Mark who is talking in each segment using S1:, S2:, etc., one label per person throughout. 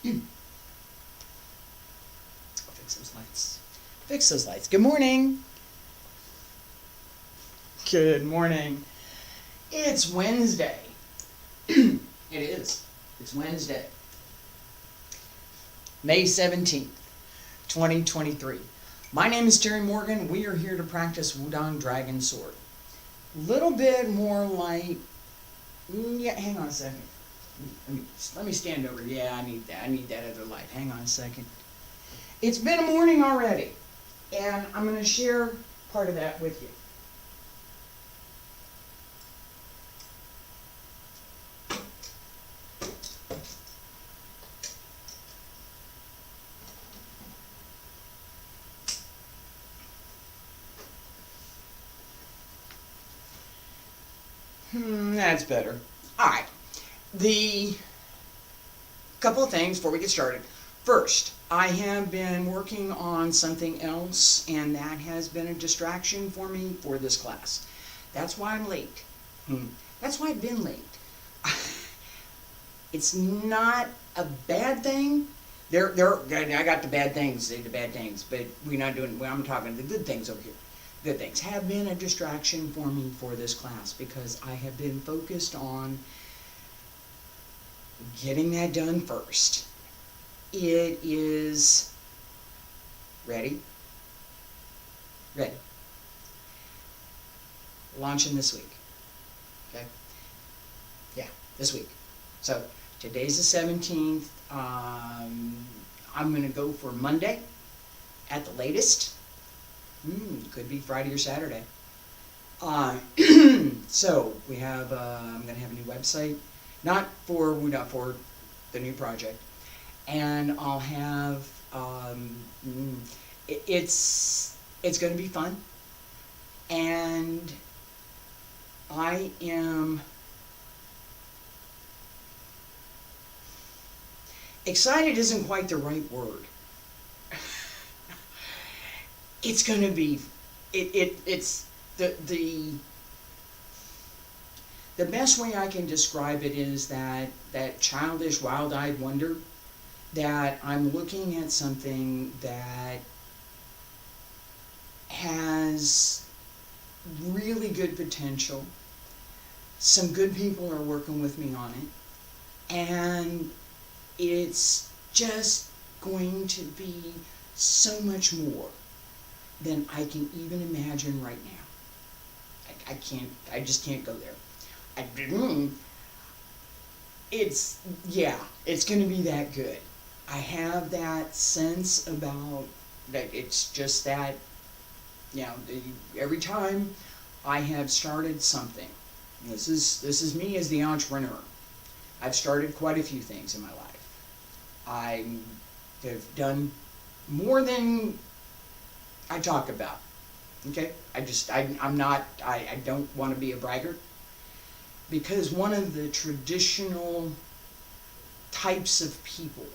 S1: I'll fix those lights. Fix those lights. Good morning. Good morning. It's Wednesday. It is. It's Wednesday. May 17th, 2023. My name is Terry Morgan. We are here to practice Wudang Dragon Sword. Little bit more light. Yeah, hang on a second. Let me stand over. Yeah, I need that. I need that other light. Hang on a second. It's been a morning already, and I'm going to share part of that with you. That's better. Alright. The couple of things before we get started. First, I have been working on something else, and that has been a distraction for me for this class. That's why I'm late. That's why I've been late. It's not a bad thing. I got the bad things, but I'm talking the good things over here. Good things have been a distraction for me for this class because I have been focused on getting that done first. It is ready. Launching this week. Okay? Yeah, this week. So today's the 17th. I'm going to go for Monday at the latest. Could be Friday or Saturday. So we have. I'm going to have a new website, not for the new project, and I'll have. It's going to be fun, and I am excited. Isn't quite the right word. It's going to be, it's the best way I can describe it is that childish, wild-eyed wonder that I'm looking at something that has really good potential. Some good people are working with me on it, and it's just going to be so much more than I can even imagine right now. I just can't go there. It's going to be that good. I have that sense about that. It's just that, every time I have started something, this is me as the entrepreneur. I've started quite a few things in my life. I have done more than I talk about. Okay? I don't want to be a braggart, because one of the traditional types of people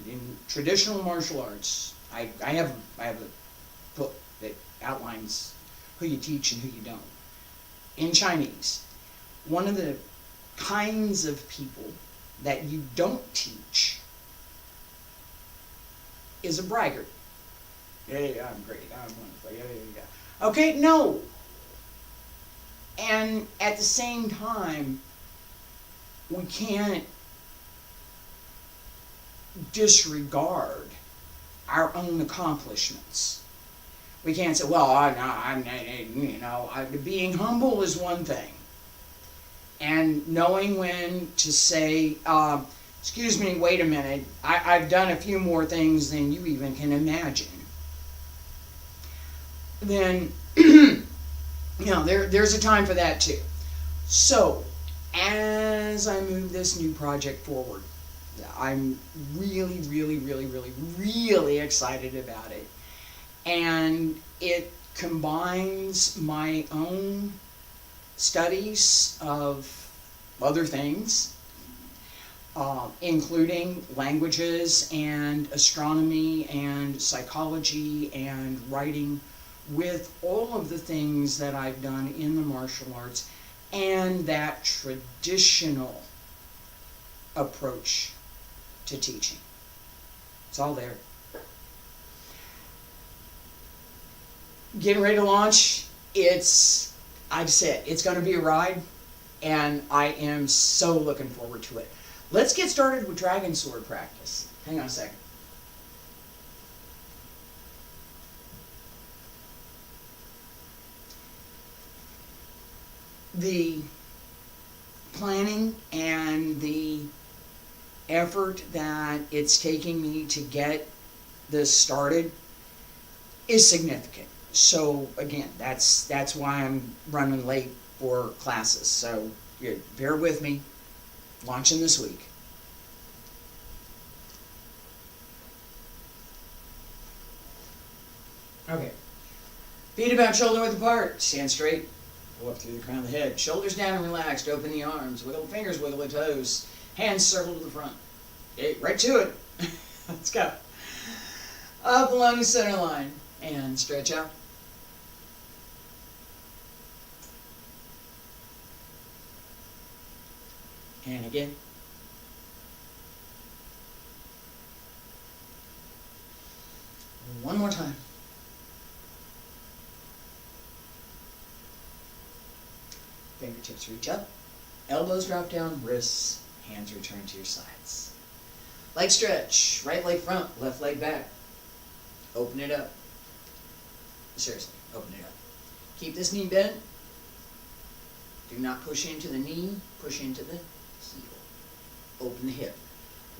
S1: in traditional martial arts, I have a book that outlines who you teach and who you don't. In Chinese, one of the kinds of people that you don't teach is a braggart. Yeah, I'm great. I'm wonderful. Yeah. Okay, no. And at the same time, we can't disregard our own accomplishments. We can't say, well, being humble is one thing, and knowing when to say, excuse me, wait a minute, I've done a few more things than you even can imagine. Then, there's a time for that too. So, as I move this new project forward, I'm really, really, really, really, really excited about it. And it combines my own studies of other things, including languages and astronomy and psychology and writing, with all of the things that I've done in the martial arts and that traditional approach to teaching. It's all there. Getting ready to launch. I've said, it's going to be a ride, and I am so looking forward to it. Let's get started with Dragon Sword practice. Hang on a second. The planning and the effort that it's taking me to get this started is significant. So again, that's why I'm running late for classes. So bear with me. Launching this week. Okay. Feet about shoulder width apart. Stand straight. Pull up through the crown of the head. Shoulders down and relaxed. Open the arms. Wiggle the fingers, wiggle the toes. Hands circle to the front. Okay, right to it. Let's go. Up along the center line. And stretch out. And again. One more time. Fingertips reach up. Elbows drop down. Wrists, hands return to your sides. Leg stretch. Right leg front, left leg back. Open it up. Seriously, open it up. Keep this knee bent. Do not push into the knee. Push into the heel. Open the hip.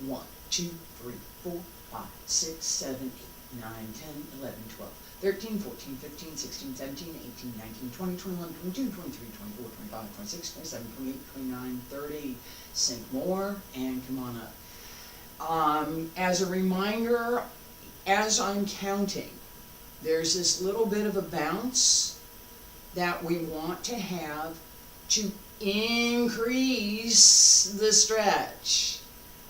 S1: 1, 2, 3, 4, 5, 6, 7, 8, 9, 10, 11, 12, 13, 14, 15, 16, 17, 18, 19, 20, 21, 22, 23, 24, 25, 26, 27, 28, 29, 30. Sink more and come on up. As a reminder, as I'm counting, there's this little bit of a bounce that we want to have to increase the stretch.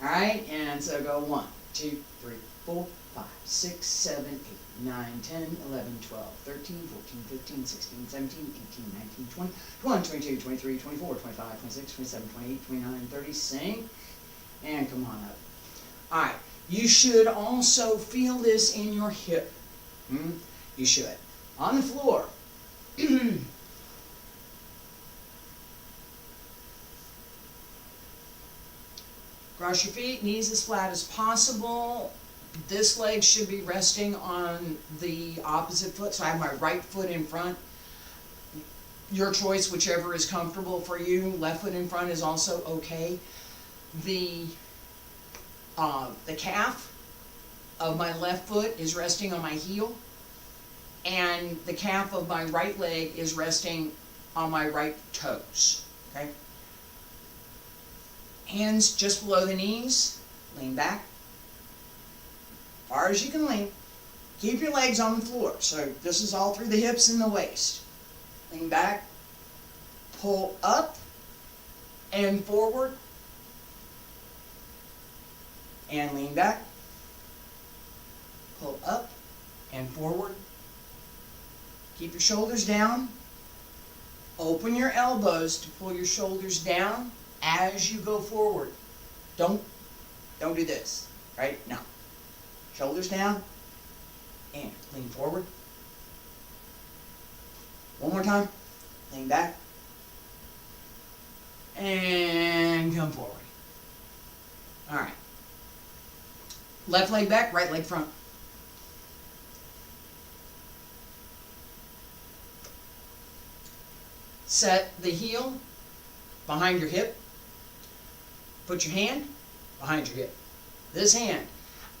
S1: All right, and so go 1, 2, 3, 4, 5, 6, 7, 8, 9, 10, 11, 12, 13, 14, 15, 16, 17, 18, 19, 20, 21, 22, 23, 24, 25, 26, 27, 28, 29, 30. Sink and come on up. All right, you should also feel this in your hip. You should. On the floor. Cross your feet, knees as flat as possible. This leg should be resting on the opposite foot, so I have my right foot in front. Your choice, whichever is comfortable for you. Left foot in front is also okay. The calf of my left foot is resting on my heel, and the calf of my right leg is resting on my right toes. Okay? Hands just below the knees. Lean back. Far as you can lean. Keep your legs on the floor. So this is all through the hips and the waist. Lean back. Pull up and forward. And lean back. Pull up and forward. Keep your shoulders down. Open your elbows to pull your shoulders down as you go forward. Don't do this, right? No. Shoulders down and lean forward. One more time. Lean back and come forward. All right. Left leg back, right leg front. Set the heel behind your hip. Put your hand behind your hip. This hand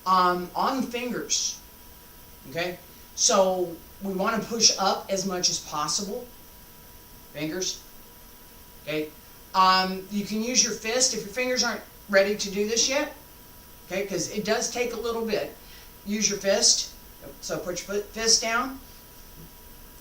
S1: on the fingers. Okay? So we want to push up as much as possible. Fingers. Okay? You can use your fist if your fingers aren't ready to do this yet. Okay? Because it does take a little bit. Use your fist. So put your fist down.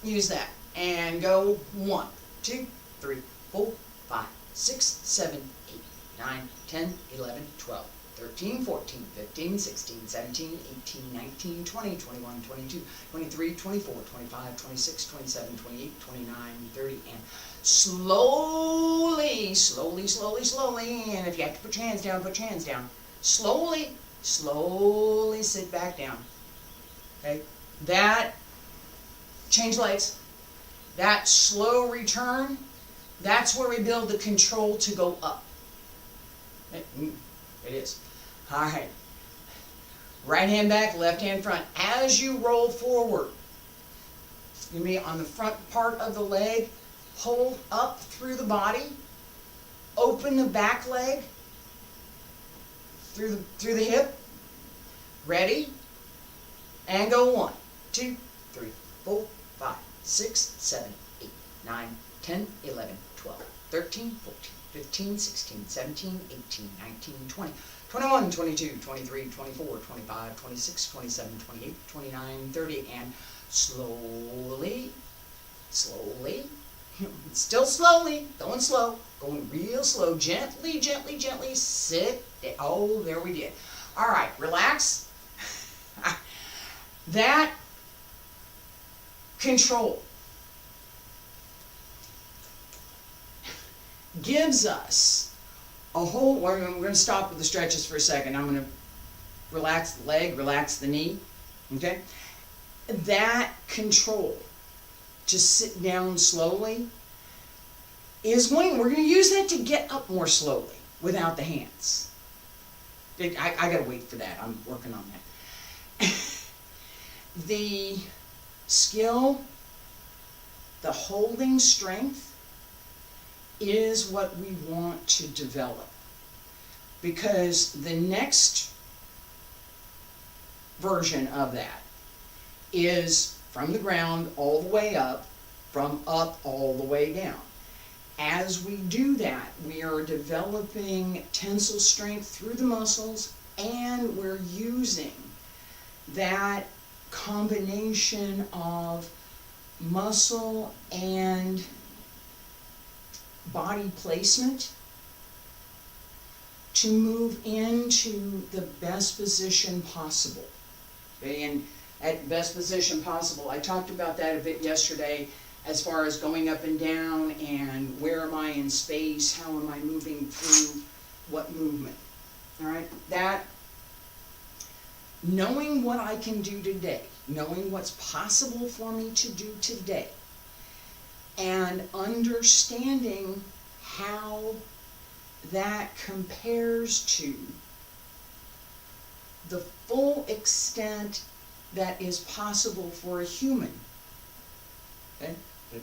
S1: Use that. And go 1, 2, 3, 4, 5, 6, 7, 8, 9, 10, 11, 12, 13, 14, 15, 16, 17, 18, 19, 20, 21, 22, 23, 24, 25, 26, 27, 28, 29, 30, and slowly, and if you have to put your hands down, put your hands down. Slowly Slowly sit back down. Okay? That, change legs. That slow return, that's where we build the control to go up. It is. All right. Right hand back, left hand front. As you roll forward, you may on the front part of the leg, pull up through the body, open the back leg through the hip. Ready? And go 1, 2, 3, 4, 5, 6, 7, 8, 9, 10, 11, 12, 13, 14, 15, 16, 17, 18, 19, 20, 21, 22, 23, 24, 25, 26, 27, 28, 29, 30, and slowly, still slowly, going slow, going real slow, gently, sit. Oh, there we did. All right, relax. That control gives us a whole, we're going to stop with the stretches for a second. I'm going to relax the leg, relax the knee, okay? That control to sit down slowly is we're going to use that to get up more slowly without the hands. I got to wait for that. I'm working on that. The skill, the holding strength is what we want to develop, because the next version of that is from the ground all the way up, from up all the way down. As we do that, we are developing tensile strength through the muscles, and we're using that combination of muscle and body placement to move into the best position possible. Okay, and at best position possible, I talked about that a bit yesterday as far as going up and down and where am I in space, how am I moving through what movement. All right, that knowing what I can do today, knowing what's possible for me to do today, and understanding how that compares to the full extent that is possible for a human. Okay? The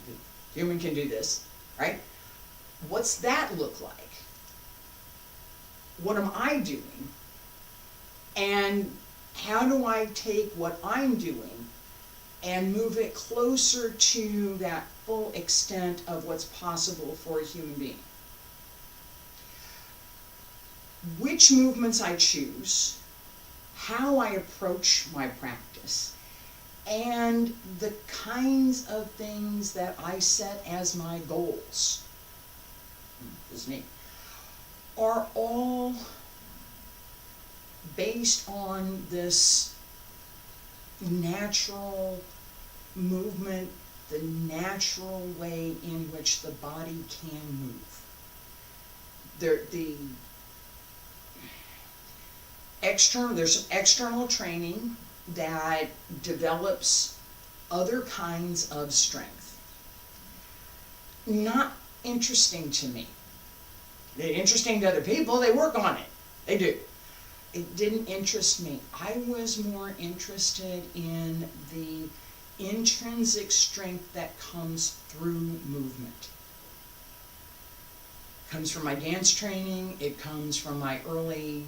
S1: human can do this, right? What's that look like? What am I doing? And how do I take what I'm doing and move it closer to that full extent of what's possible for a human being? Which movements I choose, how I approach my practice, and the kinds of things that I set as my goals, this is me, are all based on this natural movement, the natural way in which the body can move. There's some external training that develops other kinds of strength. Not interesting to me. They're interesting to other people. They work on it. They do. It didn't interest me. I was more interested in the intrinsic strength that comes through movement. It comes from my dance training. It comes from my early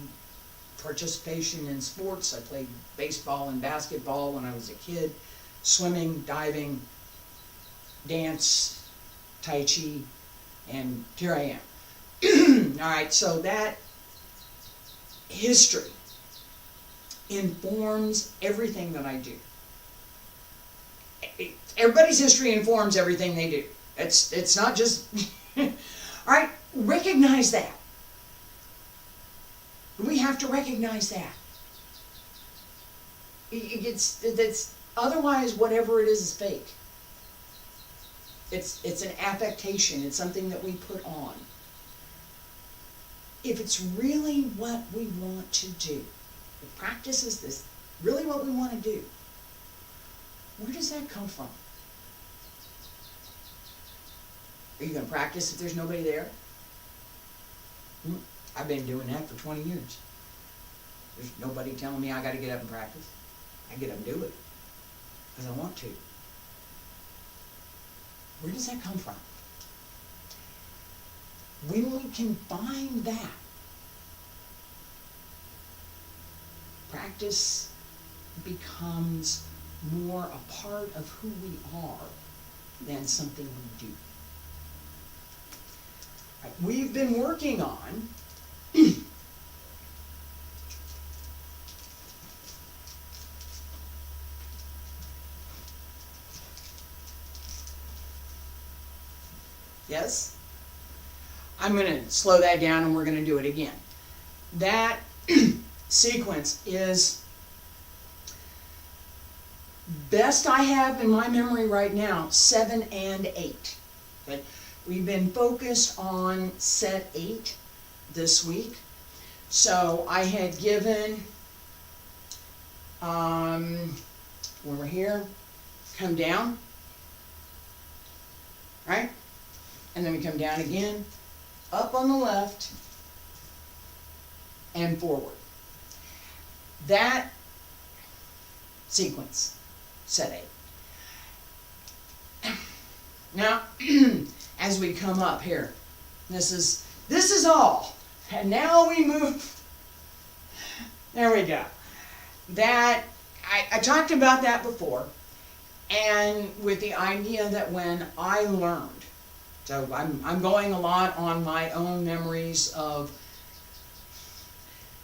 S1: participation in sports. I played baseball and basketball when I was a kid, swimming, diving, dance, Tai Chi, and here I am. All right, so that history informs everything that I do. Everybody's history informs everything they do. It's not just all right, recognize that. We have to recognize that. That's otherwise whatever it is fake. It's an affectation. It's something that we put on. If it's really what we want to do, If practice is this really what we want to do, where does that come from? Are you going to practice if there's nobody there? I've been doing that for 20 years. There's nobody telling me I got to get up and practice. I get up and do it because I want to. Where does that come from? When we can find that, practice becomes more a part of who we are than something we do. Right, we've been working on yes? I'm going to slow that down and we're going to do it again. That sequence is, best I have in my memory right now, 7 and 8. Okay? We've been focused on set 8 this week. So I had given, when we're here, come down, right? And then we come down again, up on the left, and forward. That sequence, set 8. Now, as we come up here, this is all. And now we move. There we go. That, I talked about that before, and with the idea that when I learned, so I'm going a lot on my own memories of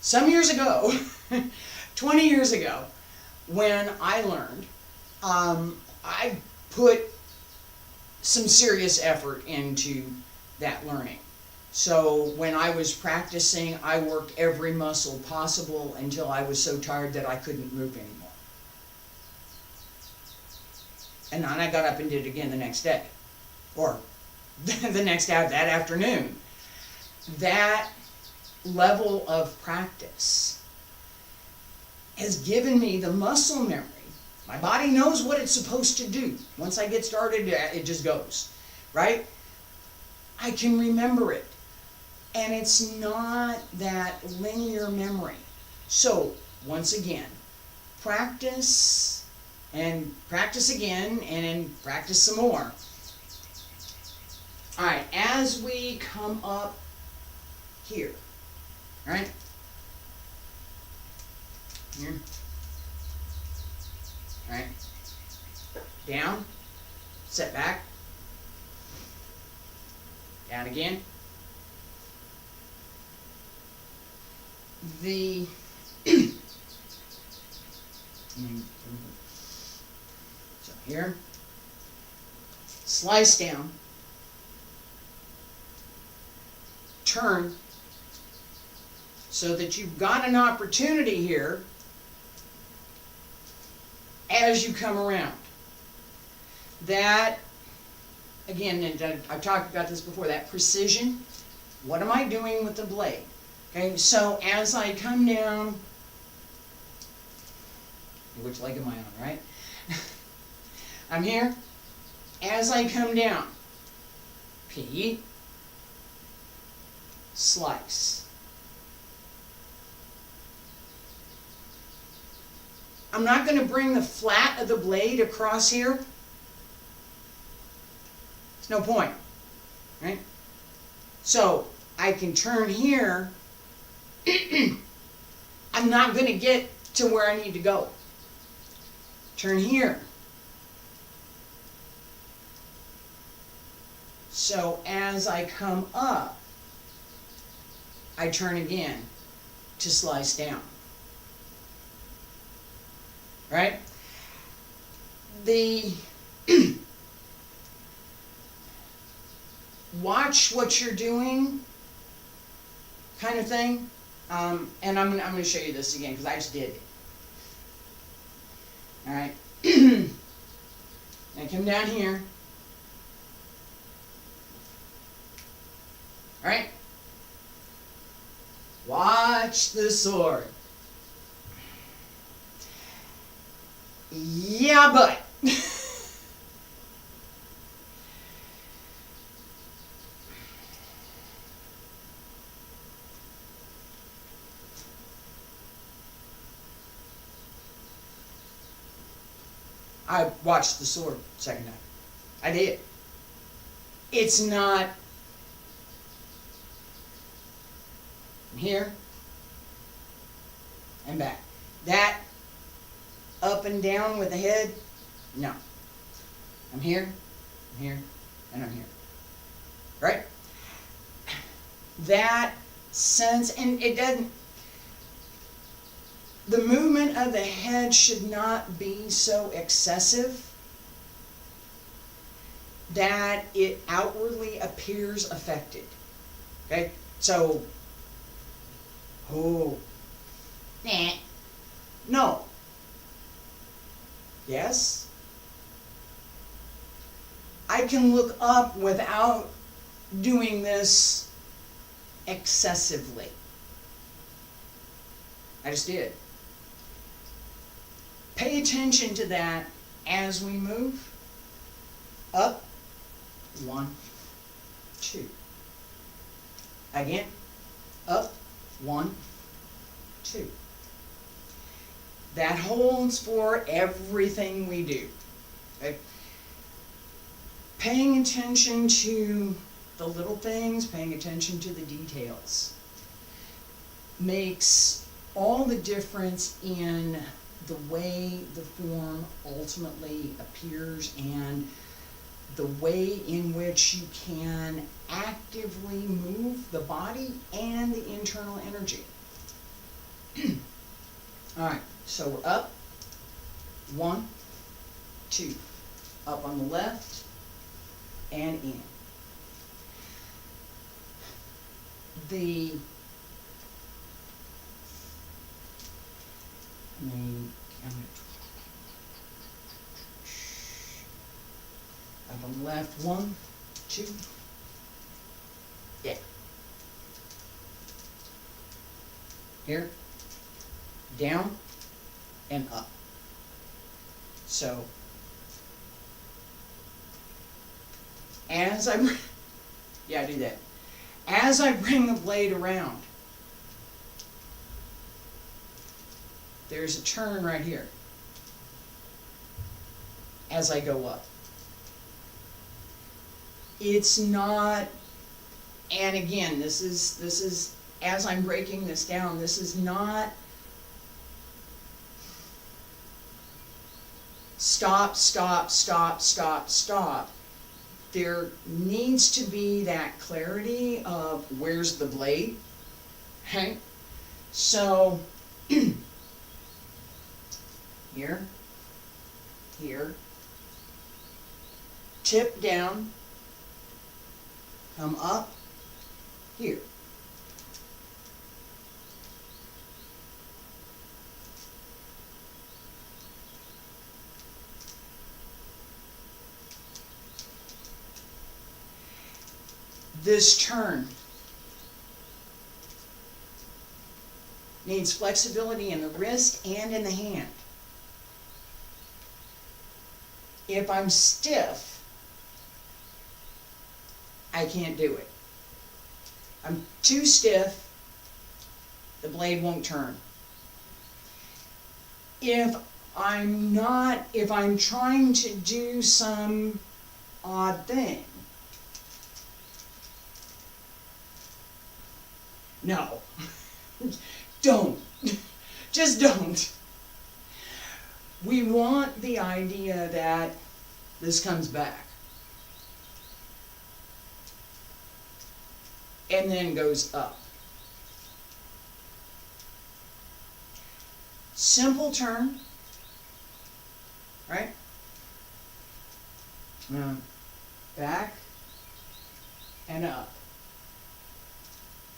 S1: some years ago, 20 years ago, when I learned, I put some serious effort into that learning. So when I was practicing, I worked every muscle possible until I was so tired that I couldn't move anymore. And then I got up and did it again the next day, or the next that afternoon. That level of practice has given me the muscle memory. My body knows what it's supposed to do. Once I get started, it just goes, right? I can remember it. And it's not that linear memory. So, once again, practice, and practice again, and then practice some more. Alright, as we come up here, right? Here. Alright. Down. Set back. Down again. So here. Slice down. Turn. So that you've got an opportunity here as you come around. That, again, and I've talked about this before, that precision. What am I doing with the blade? Okay, so as I come down, which leg am I on, right? I'm here. As I come down, P, slice. I'm not going to bring the flat of the blade across here. There's no point, right? So I can turn here. I'm not going to get to where I need to go. Turn here. So as I come up, I turn again to slice down. Right? The watch what you're doing kind of thing. And I'm going to show you this again because I just did it. Alright. Now come down here. Alright. Watch the sword. Yeah, but. I watched The Sword second time. I did. It's not here and back. That up and down with the head, no. I'm here, and I'm here. Right? That sense, and it doesn't, the movement of the head should not be so excessive that it outwardly appears affected. Okay? So, oh, nah. No. Yes? I can look up without doing this excessively. I just did. Pay attention to that as we move up. 1, 2. Again, up, 1, 2. That holds for everything we do. Okay? Paying attention to the little things, paying attention to the details, makes all the difference in the way the form ultimately appears and the way in which you can actively move the body and the internal energy. Alright, so we're up. 1, 2. Up on the left and in. Up on the left, 1, 2. Yeah. Here, down, and up. So, as I do that. As I bring the blade around, there's a turn right here as I go up. It's not, and again, this is as I'm breaking this down, this is not stop, stop, stop, stop, stop. There needs to be that clarity of where's the blade, okay? So, here, tip down, come up, here. This turn needs flexibility in the wrist and in the hand. If I'm stiff, I can't do it. I'm too stiff, the blade won't turn. If I'm trying to do some odd thing, no, don't. Just don't. We want the idea that this comes back and then goes up. Simple turn, right? Now, back and up.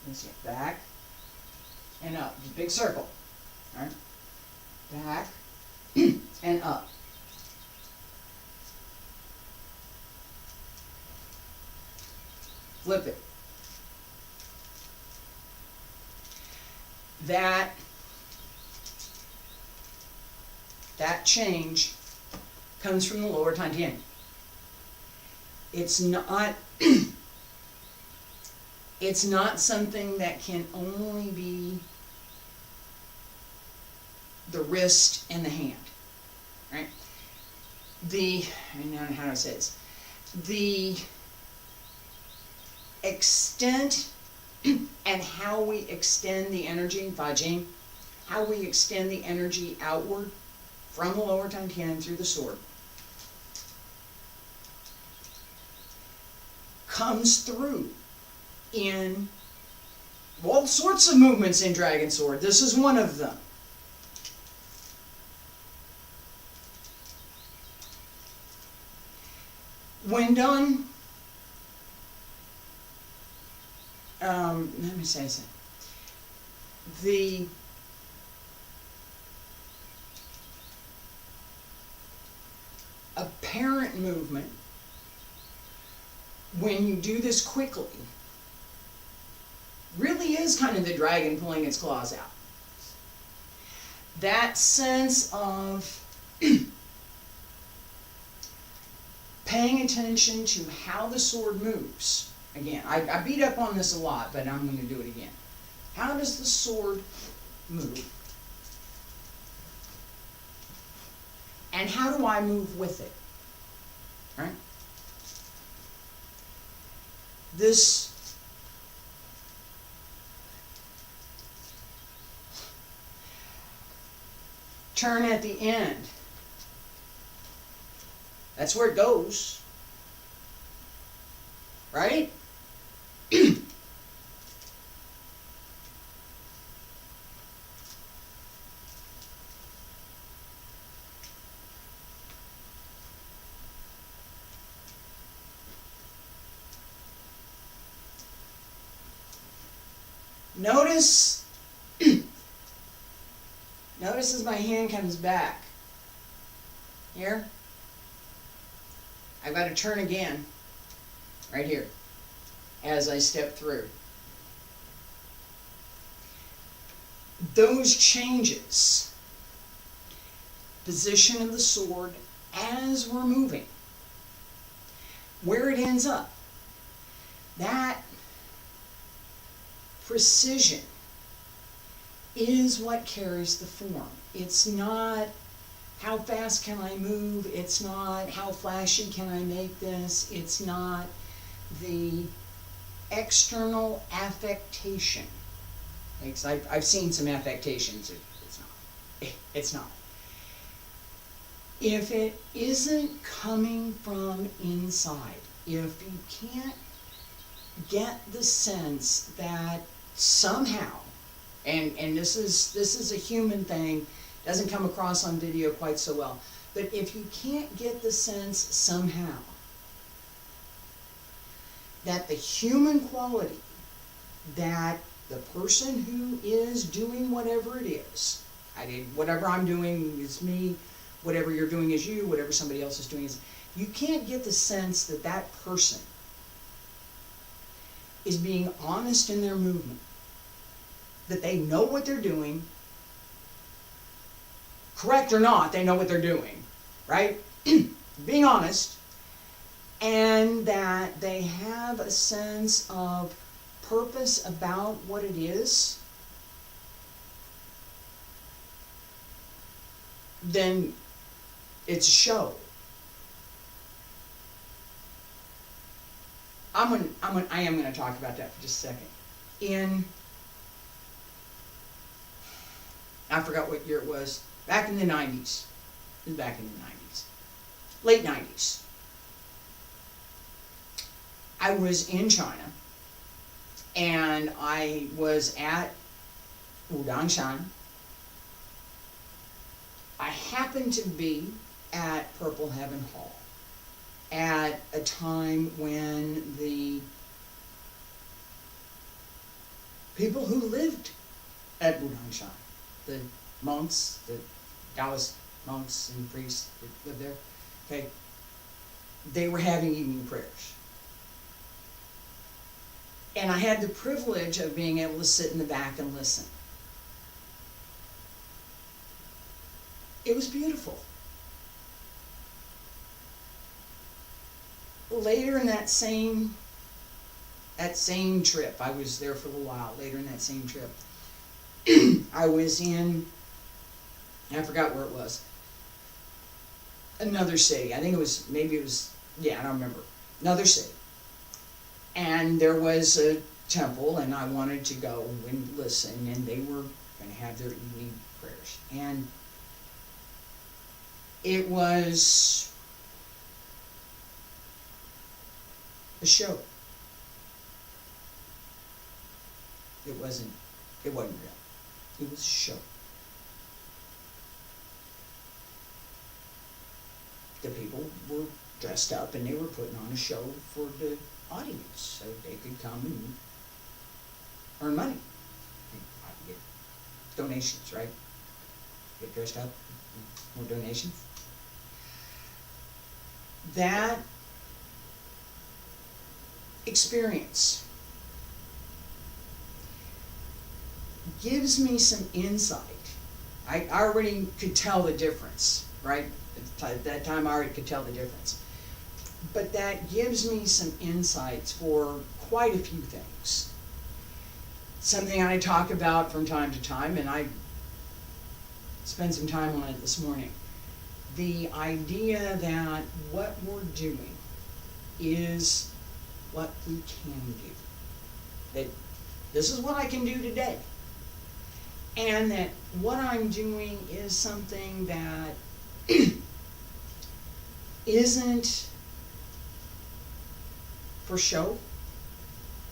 S1: Let's get back and up. Just big circle. All right? Back and up. Flip it. that change comes from the lower Tantian. It's not it's not something that can only be the wrist and the hand, right? I don't know how to say this. The extent and how we extend the energy in Fajing, how we extend the energy outward from the lower Tantian through the sword, comes through in all sorts of movements in Dragon Sword. This is one of them. When done, let me say something. The apparent movement, when you do this quickly, really is kind of the dragon pulling its claws out. That sense of paying attention to how the sword moves. Again, I beat up on this a lot, but I'm going to do it again. How does the sword move? And how do I move with it? Right? This turn at the end, that's where it goes, right? Notice, notice as my hand comes back. Here, I've got to turn again, right here, as I step through. Those changes, position of the sword as we're moving, where it ends up, that precision is what carries the form. It's not how fast can I move, it's not how flashy can I make this, it's not the external affectation. Because I've seen some affectations, it's not. If it isn't coming from inside, if you can't get the sense that somehow, and this is a human thing, doesn't come across on video quite so well, but if you can't get the sense somehow that the human quality, that the person who is doing whatever it is, whatever I'm doing is me, whatever you're doing is you, whatever somebody else is doing is, you can't get the sense that that person is being honest in their movement, that they know what they're doing, correct or not, they know what they're doing, right? Being honest, and that they have a sense of purpose about what it is, then it's a show. I am going to talk about that for just a second. I forgot what year it was. Back in the 90s. It was back in the 90s. Late 90s. I was in China, and I was at Wudang. I happened to be at Purple Heaven Hall at a time when the people who lived at Wudang, the monks, the Taoist monks and priests that lived there, okay, they were having evening prayers. And I had the privilege of being able to sit in the back and listen. It was beautiful. Later in that same trip, I was there for a little while. Later in that same trip, I was in, I forgot where it was, another city. I think it was, maybe it was, yeah, I don't remember. Another city. And there was a temple, and I wanted to go and listen, and they were going to have their evening prayers. And it was a show. It wasn't real. It was a show. The people were dressed up and they were putting on a show for the audience so they could come and earn money. Get donations, right? Get dressed up, more donations. That experience gives me some insight. I already could tell the difference, right? At that time I already could tell the difference. But that gives me some insights for quite a few things. Something I talk about from time to time, and I spent some time on it this morning. The idea that what we're doing is what we can do. That this is what I can do today. And that what I'm doing is something that isn't for show.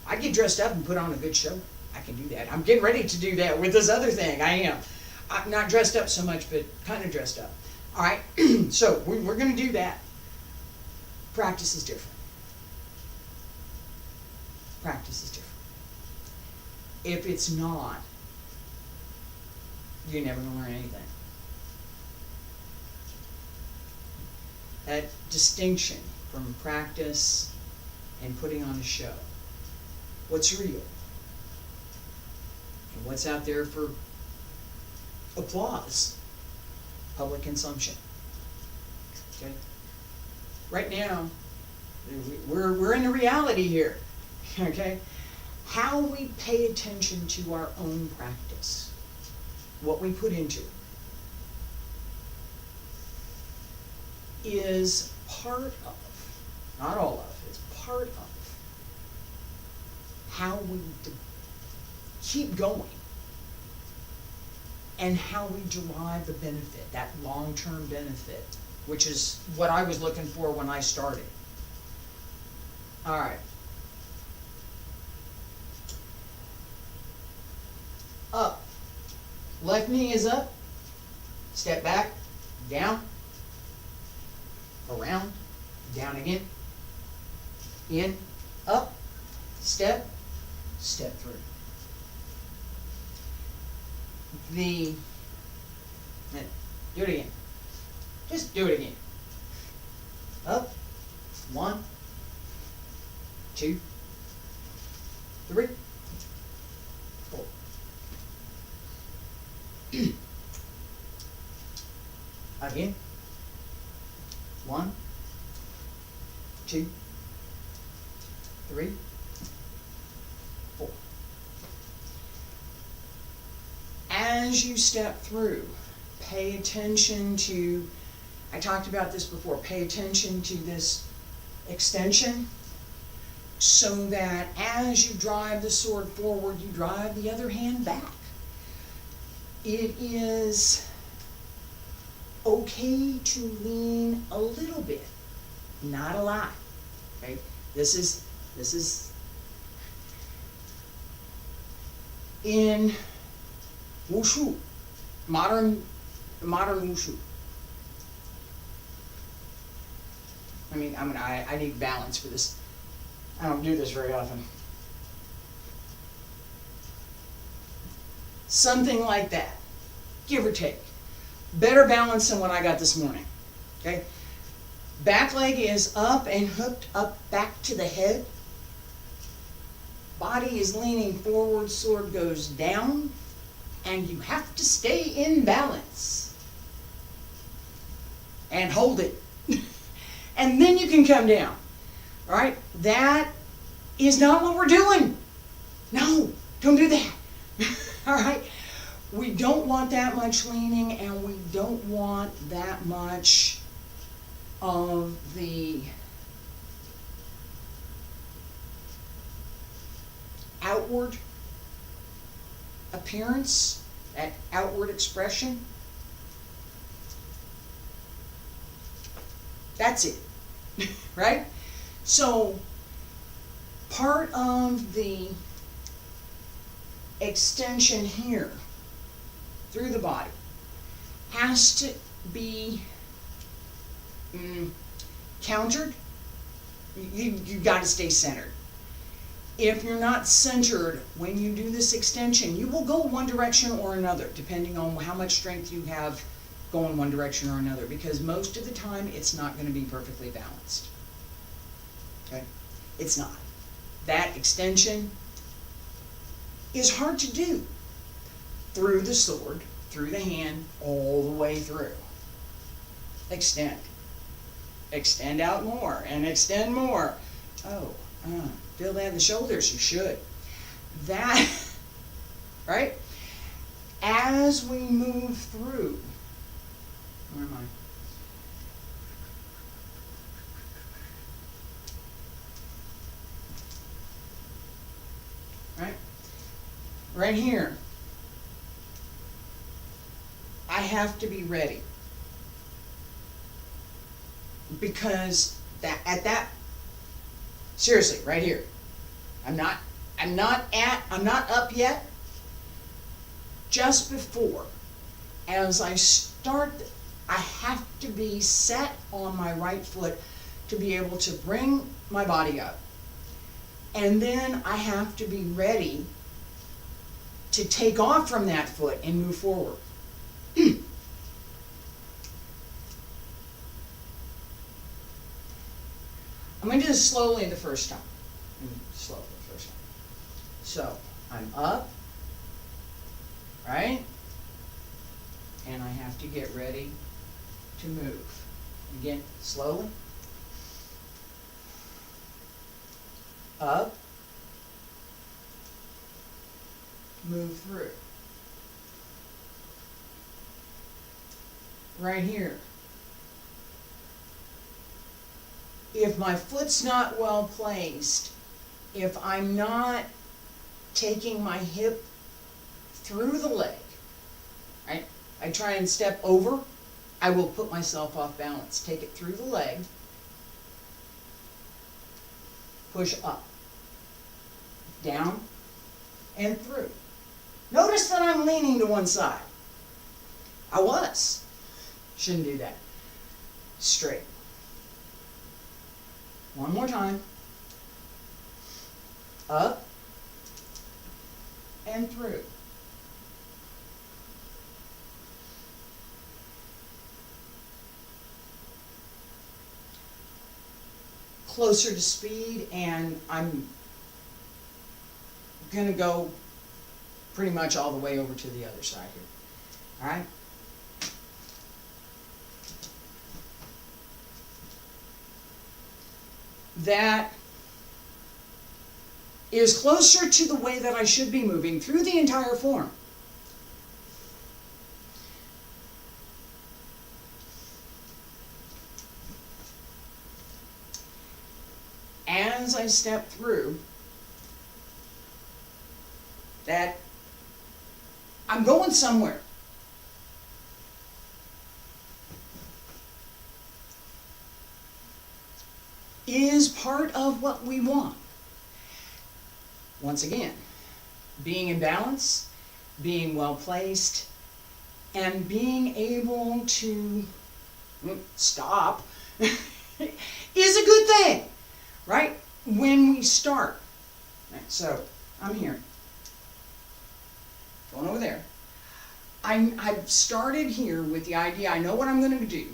S1: I get dressed up and put on a good show. I can do that. I'm getting ready to do that with this other thing. I am. I'm not dressed up so much, but kind of dressed up. All right, so we're going to do that. Practice is different. Practice is different. If it's not, you're never going to learn anything. That distinction from practice and putting on a show. What's real? And what's out there for applause? Public consumption. Okay? Right now, we're in the reality here. Okay? How we pay attention to our own practice. What we put into it. Is part of, not all of, it's part of how we keep going and how we derive the benefit, that long-term benefit, which is what I was looking for when I started. All right. Up. Left knee is up. Step back. Down. Around. Down again. In. Up. Step. Step through. Do it again. Just do it again. Up. 1, 2, 3, 4. Again. 1, 2, 3, 4. As you step through, pay attention to, I talked about this before, pay attention to this extension so that as you drive the sword forward, you drive the other hand back. It is okay to lean a little bit, not a lot. Okay? This is in wushu, modern wushu. I mean, I need balance for this. I don't do this very often. Something like that, give or take. Better balance than what I got this morning. Okay? Back leg is up and hooked up back to the head. Body is leaning forward, sword goes down, and you have to stay in balance. and hold it. And then you can come down. All right? That is not what we're doing. No, don't do that. All right? We don't want that much leaning, and we don't want that much of the outward appearance, that outward expression. That's it, right? So part of the extension here through the body has to be countered. You got to stay centered. If you're not centered when you do this extension, you will go one direction or another, depending on how much strength you have going one direction or another, because most of the time it's not going to be perfectly balanced. Okay? It's not. That extension is hard to do through the sword, through the hand, all the way through. Extend. Extend out more and extend more. Oh, feel that in the shoulders? You should. That, right? As we move through, where am I? Right? Right here. I have to be ready. Because seriously, right here. I'm not up yet. Just before, as I start, I have to be set on my right foot to be able to bring my body up. And then I have to be ready to take off from that foot and move forward. I'm going to do this slowly the first time. Slowly the first time. So, I'm up, right? And I have to get ready to move. Again, slowly. Up. Move through. Right here. If my foot's not well placed, if I'm not taking my hip through the leg, right? I try and step over, I will put myself off balance. Take it through the leg, push up, down, and through. Notice that I'm leaning to one side. I was. Shouldn't do that. Straight. One more time. Up and through. Closer to speed, and I'm going to go pretty much all the way over to the other side here. All right? That is closer to the way that I should be moving through the entire form. As I step through, that I'm going somewhere. Is part of what we want. Once again, being in balance, being well placed, and being able to stop is a good thing, right? When we start. Right, so, I'm here. Going over there. I've started here with the idea, I know what I'm going to do.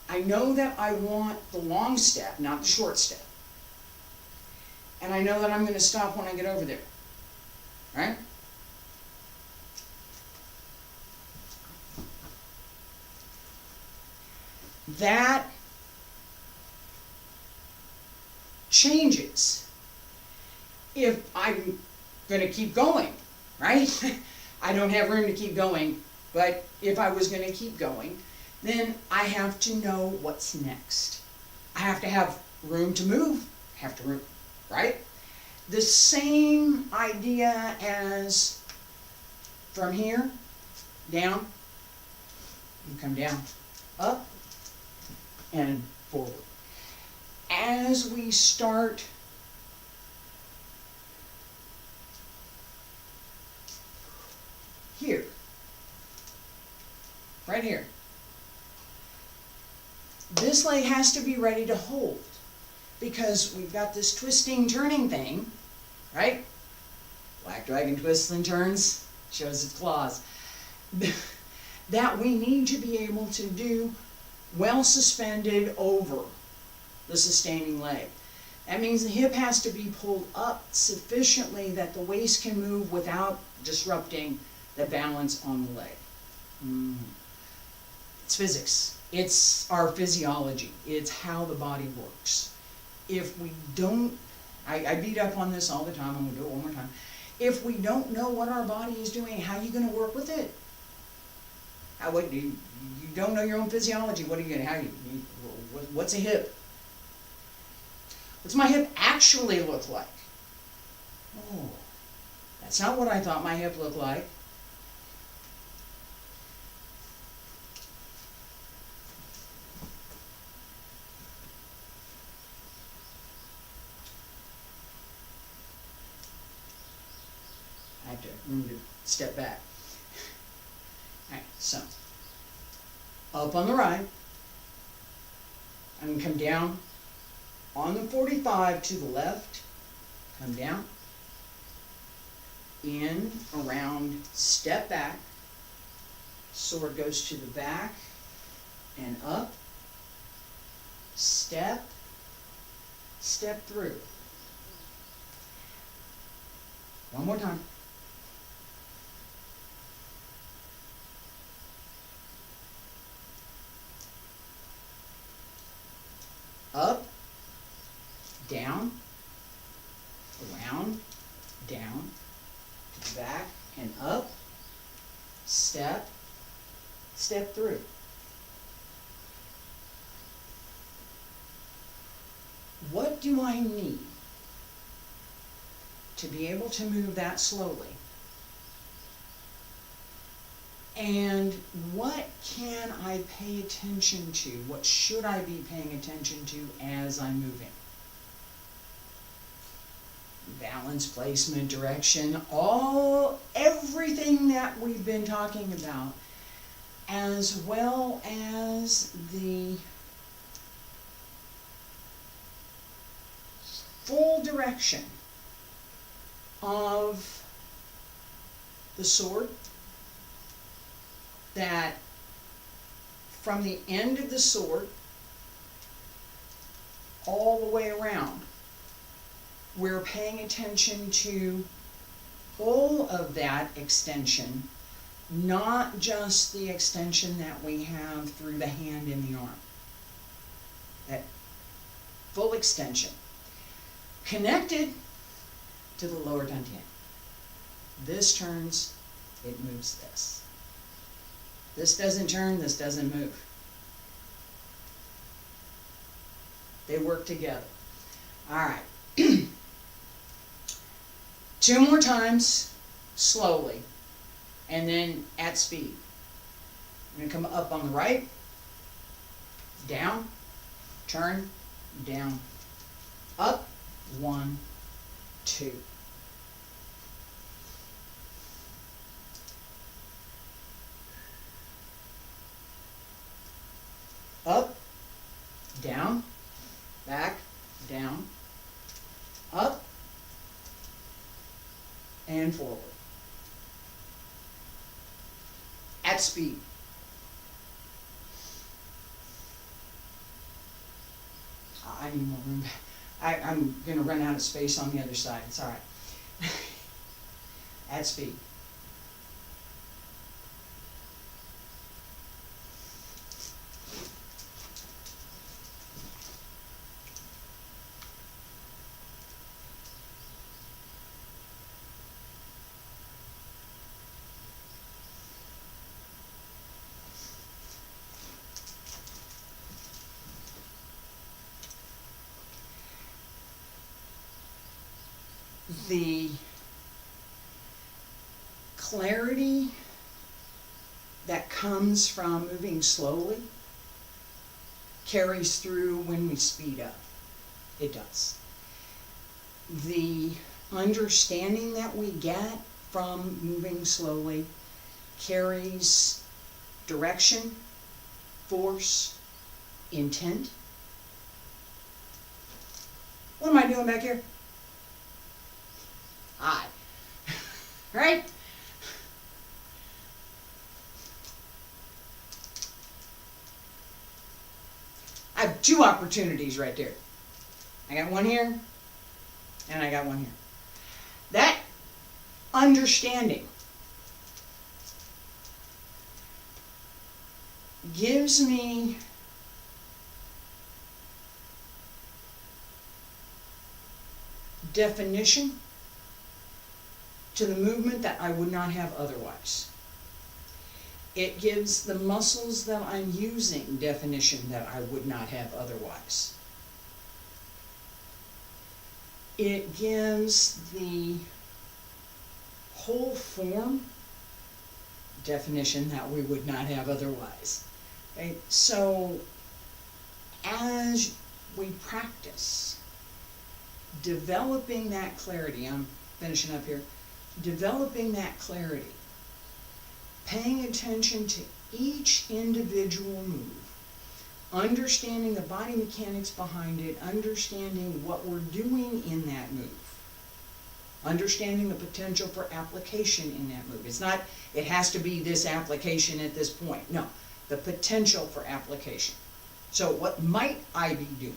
S1: I know that I want the long step, not the short step. And I know that I'm going to stop when I get over there. Right? that changes if I'm going to keep going, right? I don't have room to keep going, but if I was going to keep going, then I have to know what's next. I have to have room to move, right? The same idea as from here, down, you come down, up, and forward. As we start here, right here, this leg has to be ready to hold because we've got this twisting, turning thing, right? Black dragon twists and turns, shows its claws. That we need to be able to do well suspended over the sustaining leg. That means the hip has to be pulled up sufficiently that the waist can move without disrupting the balance on the leg. It's physics. It's our physiology. It's how the body works. If we don't, I beat up on this all the time, I'm going to do it one more time. If we don't know what our body is doing, how are you going to work with it? You don't know your own physiology. What are you going to, what's a hip? What's my hip actually look like? Oh, that's not what I thought my hip looked like. I have to room to step back. All right, so up on the right, I'm going to come down on the 45 to the left, come down, in, around, step back, sword goes to the back, and up, step, step through. One more time. Up, down, around, down, to the back, and up, step, step through. What do I need to be able to move that slowly? And what can I pay attention to? What should I be paying attention to as I'm moving? Balance, placement, direction, everything that we've been talking about, as well as the full direction of the sword, that from the end of the sword all the way around, we're paying attention to all of that extension, not just the extension that we have through the hand and the arm. That full extension, connected to the lower dantian. This turns, it moves this. This doesn't turn, this doesn't move. They work together. All right. 2 more times, slowly, and then at speed. I'm going to come up on the right, down, turn, down, up, 1, 2. Up, down, back, down, up, and forward. At speed. I need more room. I'm going to run out of space on the other side. It's all right. At speed. the clarity that comes from moving slowly carries through when we speed up. It does. The understanding that we get from moving slowly carries direction, force, intent. What am I doing back here? Hi. Right? I have two opportunities right there. I got one here, and I got one here. That understanding gives me definition to the movement that I would not have otherwise. It gives the muscles that I'm using definition that I would not have otherwise. It gives the whole form definition that we would not have otherwise. Right? So, as we practice developing that clarity, I'm finishing up here, developing that clarity, paying attention to each individual move, understanding the body mechanics behind it, understanding what we're doing in that move, understanding the potential for application in that move. It's not, it has to be this application at this point. No, the potential for application. So what might I be doing?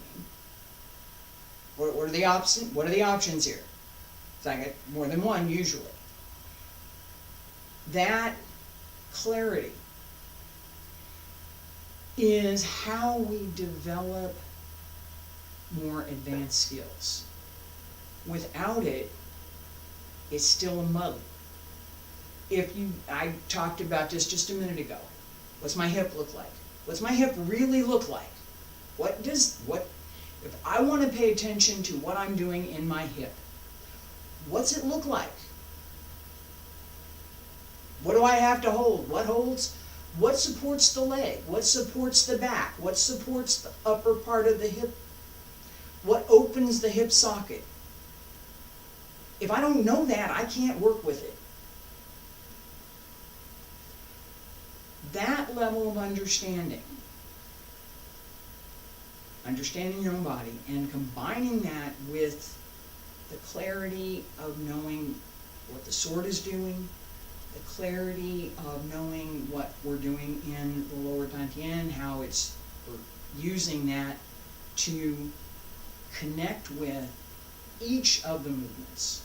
S1: What are the options here? So I get more than one usually. That clarity is how we develop more advanced skills. Without it, it's still a muddle. I talked about this just a minute ago. What's my hip look like? What's my hip really look like? If I want to pay attention to what I'm doing in my hip, what's it look like? What do I have to hold? What holds? What supports the leg? What supports the back? What supports the upper part of the hip? What opens the hip socket? If I don't know that, I can't work with it. That level of understanding your own body, and combining that with the clarity of knowing what the sword is doing, the clarity of knowing what we're doing in the lower dantian, how we're using that to connect with each of the movements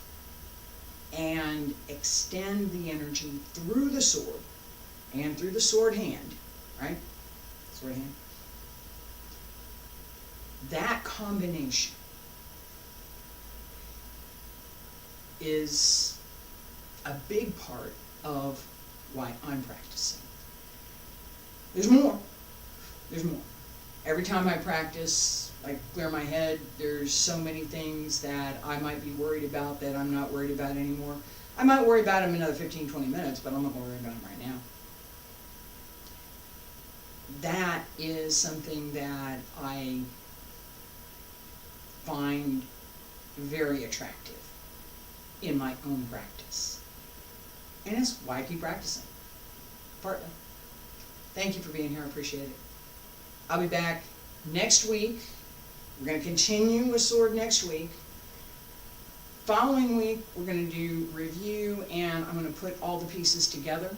S1: and extend the energy through the sword and through the sword hand, right? Sword hand. That combination is a big part of why I'm practicing. There's more. There's more. Every time I practice, I clear my head. There's so many things that I might be worried about that I'm not worried about anymore. I might worry about them another 15, 20 minutes, but I'm not going to worry about them right now. That is something that I find very attractive in my own practice. And that's why I keep practicing. Partly. Thank you for being here. I appreciate it. I'll be back next week. We're going to continue with sword next week. Following week, we're going to do review, and I'm going to put all the pieces together.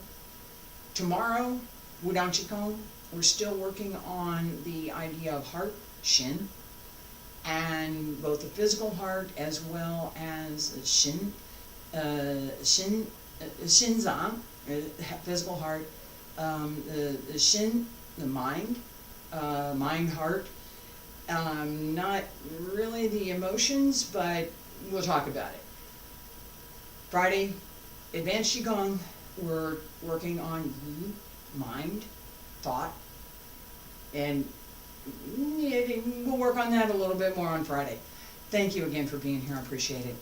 S1: Tomorrow, Wudang Qigong, we're still working on the idea of heart, Shin, and both the physical heart as well as Shinzang, physical heart, the Shin, the mind, heart, not really the emotions, but we'll talk about it. Friday, Advanced Qigong, we're working on Yi, mind, thought, and we'll work on that a little bit more on Friday. Thank you again for being here. I appreciate it.